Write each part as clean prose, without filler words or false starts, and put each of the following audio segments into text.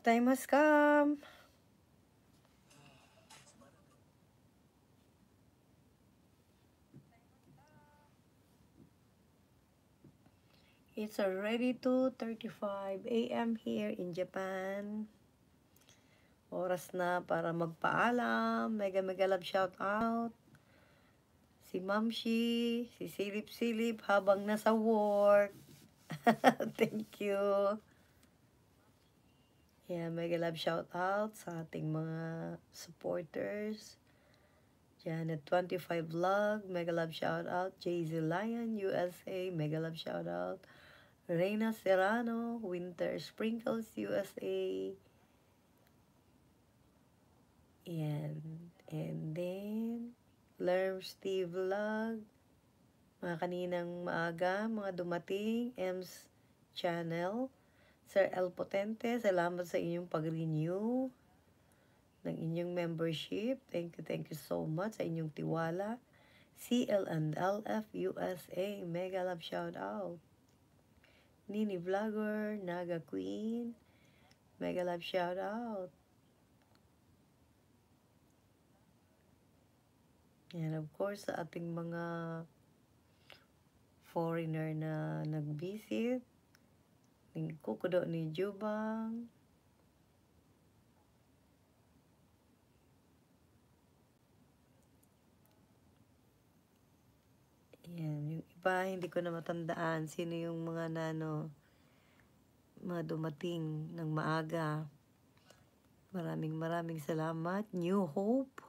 time has come. It's already 2:35 a.m. here in Japan. Oras na para magpaalam. Mega mega love shout out. Si Mamshi, si Silip-Silip habang nasa work. Thank you. Yeah, mega love shout out sa ating mga supporters. Janet 25 Vlog, mega love shout out. JZ Lion, USA, mega love shout out. Reina Serrano, Winter Sprinkles, USA. And then, Lerm Steve Vlog, mga kaninang maaga, mga dumating, M's Channel, Sir El Potente, salamat sa inyong pag-renew ng inyong membership. Thank you so much sa inyong tiwala. CL&LF USA, mega love shout out. Nini Vlogger, Naga Queen, mega love shout out. And of course, sa ating mga foreigner na nag-visit, ng Kukudo ni Jubang, yan, yung iba, hindi ko na matandaan sino yung mga mga dumating ng maaga. Maraming salamat. New Hope,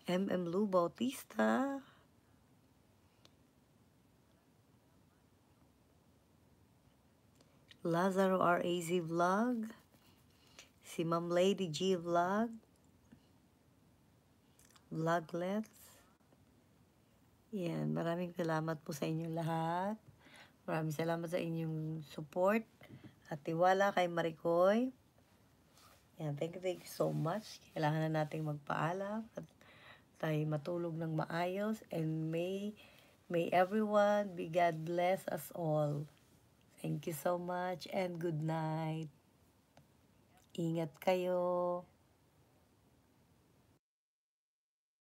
MM Lou Bautista, Lazaro RAZ Vlog, si Ma'am Lady G Vlog, Vloglets. Yan, maraming salamat po sa inyong lahat. Maraming salamat sa inyong support at tiwala kay Maricoy. Yan, thank you so much. Kailangan na nating magpaalam at tayo matulog ng maayos, and may everyone be God bless us all. Thank you so much and good night. Ingat kayo.